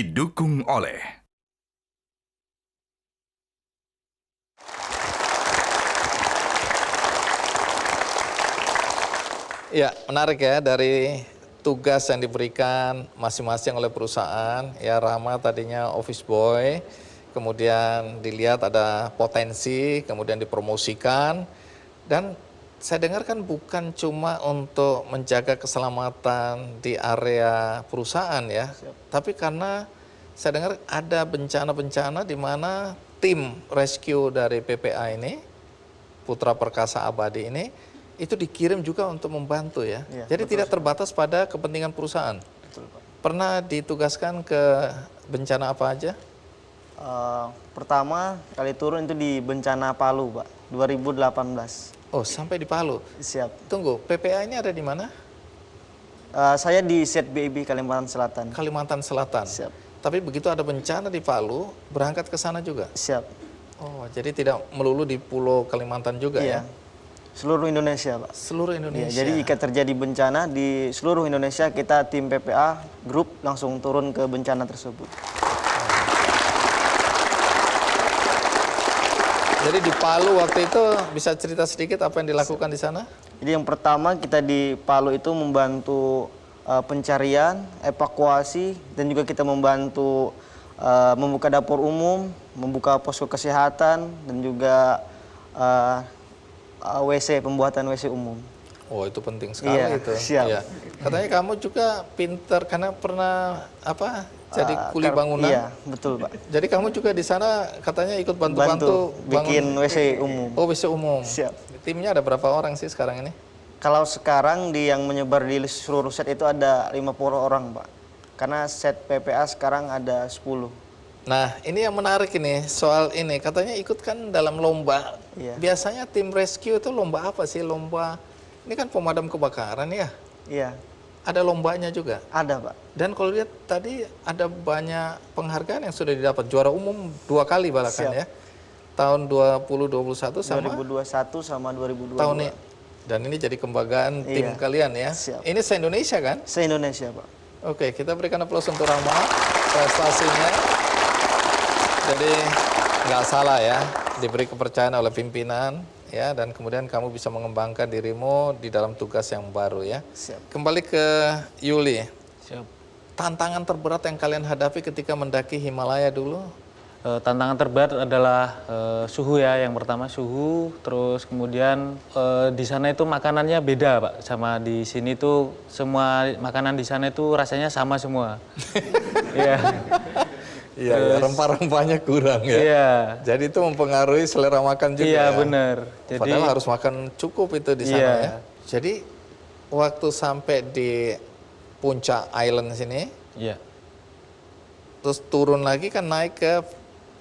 Didukung oleh Ya, menarik ya dari tugas yang diberikan masing-masing oleh perusahaan. Ya, Rama tadinya office boy, kemudian dilihat ada potensi, kemudian dipromosikan. Dan saya dengar kan bukan cuma untuk menjaga keselamatan di area perusahaan ya, tapi karena saya dengar ada bencana-bencana di mana tim rescue dari PPA ini, Putra Perkasa Abadi ini, itu dikirim juga untuk membantu ya. Iya, Jadi betul tidak sekali. terbatas pada kepentingan perusahaan. Betul, Pak. Pernah ditugaskan ke bencana apa aja? Pertama kali turun itu di bencana Palu, Pak, 2018. Oh, sampai di Palu. Siap. Tunggu, PPA ini ada di mana? Saya di ZBIB Kalimantan Selatan. Kalimantan Selatan. Siap. Tapi begitu ada bencana di Palu, berangkat ke sana juga? Siap. Oh, jadi tidak melulu di Pulau Kalimantan juga Iya. ya? Seluruh Indonesia, Pak. Seluruh Iya, Indonesia. jadi jika terjadi bencana di seluruh Indonesia, kita tim PPA grup langsung turun ke bencana tersebut. Jadi di Palu waktu itu bisa cerita sedikit apa yang dilakukan di sana? Jadi yang pertama kita di Palu itu membantu pencarian, evakuasi, dan juga kita membantu membuka dapur umum, membuka posko kesehatan, dan juga WC, pembuatan WC umum. Oh, itu penting sekali Iya, itu. siap. Iya. Katanya kamu juga pinter karena pernah apa? Jadi kuli bangunan. Iya, betul, Pak. Jadi kamu juga di sana katanya ikut bantu-bantu bikin WC umum. Oh, WC umum. Siap. Timnya ada berapa orang sih sekarang ini? Kalau sekarang yang menyebar di seluruh set itu ada 50 orang, Pak. Karena set PPA sekarang ada 10. Nah, ini yang menarik ini, soal ini. Katanya ikut kan dalam lomba. Iya. Biasanya tim rescue itu lomba apa sih? Lomba, ini kan pemadam kebakaran ya? Iya, Ada lombanya juga? ada, Pak. Dan kalau lihat tadi ada banyak penghargaan yang sudah didapat. Juara umum 2 kali bahkan Siap. ya. Tahun 2021 sama 2021 sama 2022. tahun ini. Dan ini jadi kebanggaan tim Iya. kalian ya. Siap. Ini se-Indonesia kan? Se-Indonesia, Pak. Oke, kita berikan aplaus untuk Rama prestasinya. Jadi nggak salah ya, diberi kepercayaan oleh pimpinan ya, dan kemudian kamu bisa mengembangkan dirimu di dalam tugas yang baru ya. Siap. Kembali ke Yuli. Siap. Tantangan terberat yang kalian hadapi ketika mendaki Himalaya dulu? Tantangan terberat adalah suhu ya, yang pertama suhu, terus kemudian di sana itu makanannya beda Pak, sama di sini tuh semua makanan di sana itu rasanya sama semua. Iya. Iya, ya, rempah-rempahnya kurang ya. Iya. Jadi itu mempengaruhi selera makan juga Iya ya. benar. Jadi Padahal harus makan cukup itu di sana Iya. ya. Jadi waktu sampai di puncak island sini, iya. terus turun lagi kan naik ke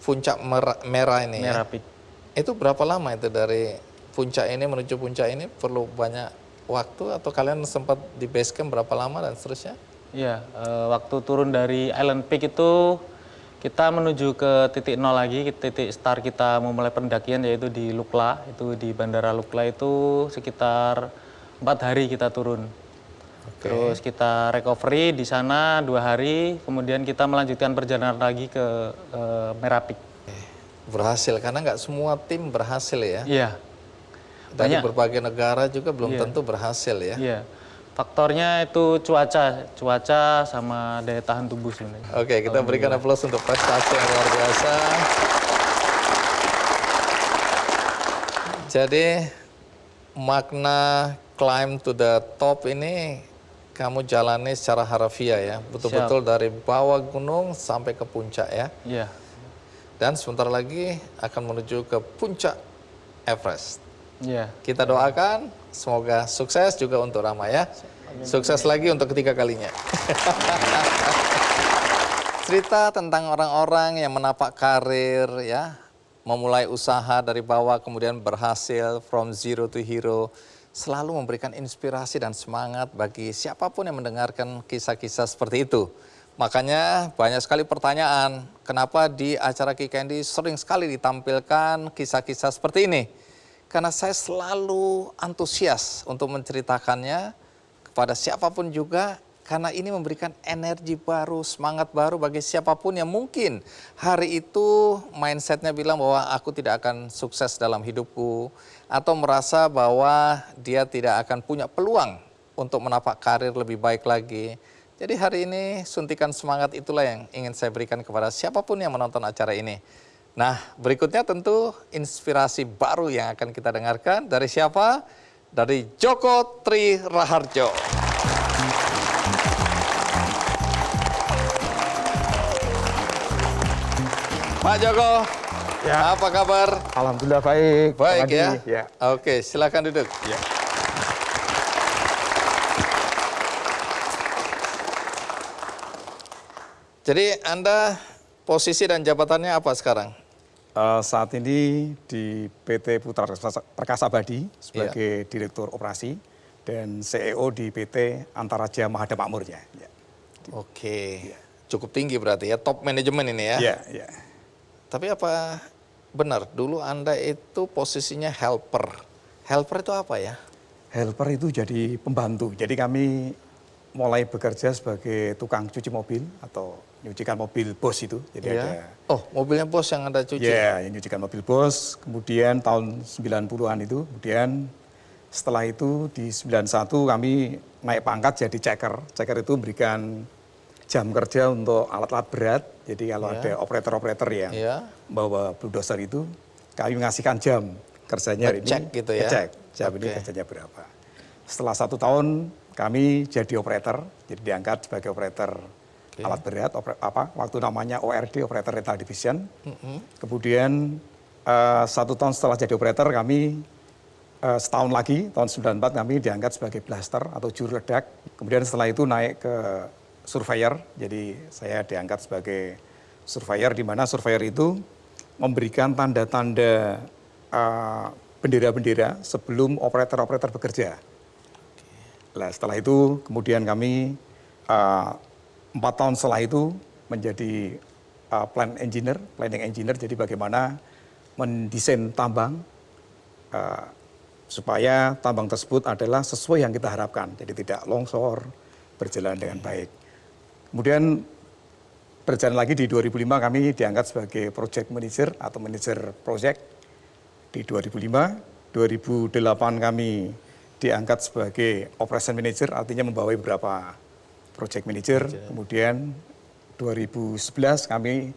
puncak merah ini ya. Merah Peak. Itu berapa lama itu dari puncak ini menuju puncak ini, perlu banyak waktu atau kalian sempat di base camp berapa lama dan seterusnya? Iya, waktu turun dari Island Peak itu kita menuju ke titik nol lagi, titik start kita memulai pendakian yaitu di Lukla, itu di Bandara Lukla itu sekitar 4 hari kita turun. Terus kita recovery di sana 2 hari, kemudian kita melanjutkan perjalanan lagi ke Merah Peak. Berhasil, karena nggak semua tim berhasil ya. Iya, Dari banyak. berbagai negara juga belum Iya. tentu berhasil ya. Iya. Faktornya itu cuaca sama daya tahan tubuh sebenarnya. Oke, kita berikan aplaus untuk prestasi yang luar biasa. Jadi makna climb to the top ini kamu jalani secara harfiah ya, betul-betul dari bawah gunung sampai ke puncak ya. Iya. Dan sebentar lagi akan menuju ke puncak Everest. Iya. Kita doakan semoga sukses juga untuk Rama ya. Sukses lagi untuk ketiga kalinya. Cerita tentang orang-orang yang menapak karir ya, memulai usaha dari bawah kemudian berhasil from zero to hero, selalu memberikan inspirasi dan semangat bagi siapapun yang mendengarkan kisah-kisah seperti itu. Makanya banyak sekali pertanyaan, kenapa di acara Ki Candy sering sekali ditampilkan kisah-kisah seperti ini? Karena saya selalu antusias untuk menceritakannya kepada siapapun juga, Karena ini memberikan energi baru, semangat baru bagi siapapun yang mungkin hari itu mindsetnya bilang bahwa aku tidak akan sukses dalam hidupku. Atau merasa bahwa dia tidak akan punya peluang untuk menapak karir lebih baik lagi. Jadi hari ini suntikan semangat itulah yang ingin saya berikan kepada siapapun yang menonton acara ini. Nah, berikutnya tentu inspirasi baru yang akan kita dengarkan dari siapa? Dari Joko Tri Raharjo. Pak Joko, Ya. apa kabar? Alhamdulillah baik. Baik Pak ya? Adi. Ya. Oke, silakan duduk. Ya. Jadi Anda posisi dan jabatannya apa sekarang? Saat ini di PT Putra Perkasa Abadi sebagai Direktur Operasi dan CEO di PT Antaraja Mahada Makmurnya. Ya. Oke, cukup tinggi berarti ya, top manajemen ini ya. Ya, ya. Tapi apa benar dulu Anda itu posisinya helper? Helper itu apa ya? Helper itu jadi pembantu. Jadi kami mulai bekerja sebagai tukang cuci mobil atau nyucikan mobil bos itu. Jadi Iya. ada Oh, mobilnya bos yang Anda cuci? ya, yang nyucikan mobil bos. Kemudian tahun 90-an itu, kemudian setelah itu di 91 kami naik pangkat jadi checker. Checker itu memberikan jam kerja untuk alat-alat berat. Jadi kalau ada operator-operator yang Iya. bawa bulldozer itu, kami mengasihkan jam kerjanya hari ini. Ngecek gitu ya? Ngecek, jam ini Oke. kerjanya berapa. Setelah 1 tahun kami jadi operator, jadi diangkat sebagai operator alat berat, waktu namanya ORD, Operator Rental Division. Kemudian 1 tahun setelah jadi operator kami setahun lagi, tahun 94 kami diangkat sebagai blaster atau juru ledak. Kemudian setelah itu naik ke surveyor, jadi saya diangkat sebagai surveyor, di mana surveyor itu memberikan tanda-tanda bendera-bendera sebelum operator-operator bekerja. Nah, setelah itu kemudian kami 4 tahun setelah itu menjadi planning engineer, jadi bagaimana mendesain tambang supaya tambang tersebut adalah sesuai yang kita harapkan, jadi tidak longsor, berjalan dengan baik. Kemudian berjalan lagi di 2005 kami diangkat sebagai project manager atau manager project di 2005. 2008 kami diangkat sebagai operation manager, artinya membawai beberapa project manager. Kemudian 2011 kami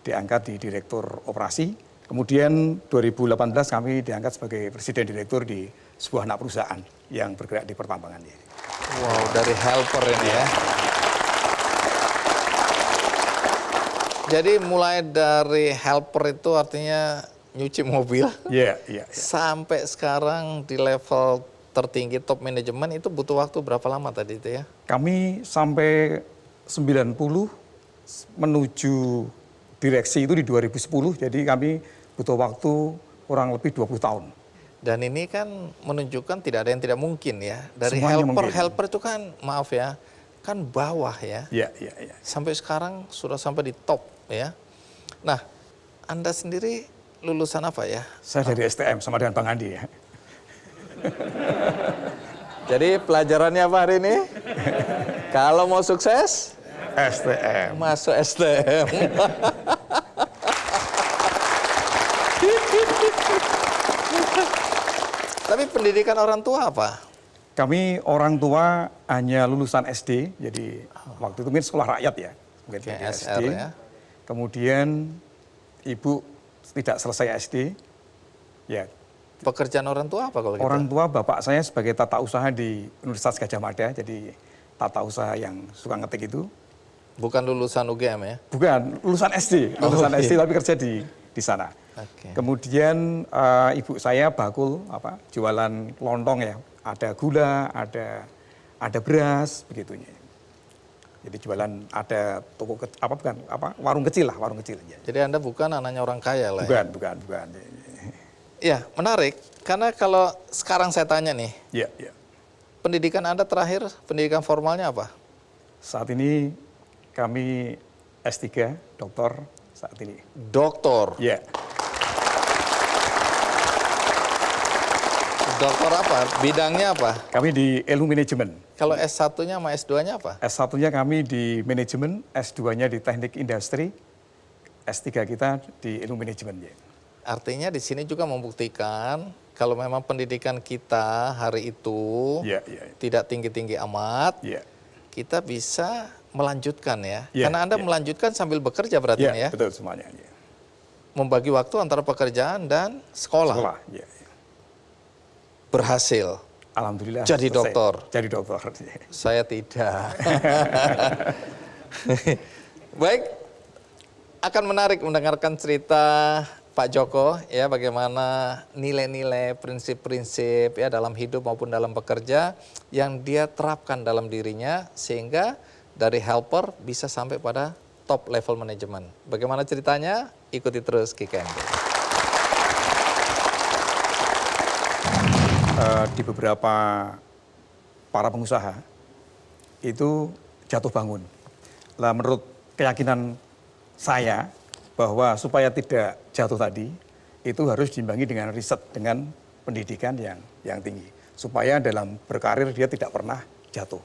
diangkat di direktur operasi. Kemudian 2018 kami diangkat sebagai presiden direktur di sebuah anak perusahaan yang bergerak di pertambangan. Wow, dari helper ini ya. Jadi mulai dari helper itu artinya nyuci mobil. Iya, iya. Sampai sekarang di level tertinggi top manajemen itu butuh waktu berapa lama tadi itu ya? Kami sampai 90 menuju direksi itu di 2010, jadi kami butuh waktu kurang lebih 20 tahun. Dan ini kan menunjukkan tidak ada yang tidak mungkin ya. Dari Semuanya helper, mungkin. helper itu kan maaf ya, kan bawah ya. Iya, iya, iya. Sampai sekarang sudah sampai di top ya. Nah, Anda sendiri lulusan apa ya? Saya dari STM sama dengan Bang Andi ya. Jadi pelajarannya apa hari ini? Kalau mau sukses, STM. masuk STM. Tapi pendidikan orang tua apa? Kami orang tua hanya lulusan SD, jadi waktu itu mungkin sekolah rakyat ya. Mungkin Oke, SD. SR ya. Kemudian ibu tidak selesai SD. Ya, Pekerjaan orang tua apa kalau gitu? orang tua bapak saya sebagai tata usaha di Universitas Gadjah Mada, jadi tata usaha yang suka ngetik itu. Bukan lulusan UGM ya? Bukan, lulusan SD, lulusan SD tapi kerja di sana. Oke. Kemudian ibu saya bakul jualan lontong ya, ada gula, ada beras begitunya. Jadi jualan ada toko warung kecil lah, warung kecil. Jadi Anda bukan anaknya orang kaya lah. Ya? Bukan. Ya, menarik. Karena kalau sekarang saya tanya nih, Iya, iya. pendidikan Anda terakhir, pendidikan formalnya apa? Saat ini kami S3, doktor saat ini. Doktor. Iya. Doktor apa? Bidangnya apa? Kami di ilmu manajemen. Kalau S1-nya sama S2-nya apa? S1-nya kami di manajemen, S2-nya di teknik industri, S3 kita di ilmu manajemen. Ya. Artinya di sini juga membuktikan kalau memang pendidikan kita hari itu Ya. tidak tinggi-tinggi amat, Ya. kita bisa melanjutkan ya. Ya, Karena Anda ya. melanjutkan sambil bekerja berarti ini Ya, ya. betul semuanya. Ya. Membagi waktu antara pekerjaan dan sekolah. Sekolah. Ya. Berhasil. Alhamdulillah. Jadi selesai. dokter. Jadi dokter. Saya tidak. Baik, akan menarik mendengarkan cerita Pak Joko ya bagaimana nilai-nilai, prinsip-prinsip ya dalam hidup maupun dalam bekerja yang dia terapkan dalam dirinya sehingga dari helper bisa sampai pada top level manajemen. Bagaimana ceritanya? Ikuti terus KKMB. Di beberapa para pengusaha itu jatuh bangun. Lah menurut keyakinan saya bahwa supaya tidak jatuh tadi itu harus diimbangi dengan riset, dengan pendidikan yang tinggi supaya dalam berkarir dia tidak pernah jatuh.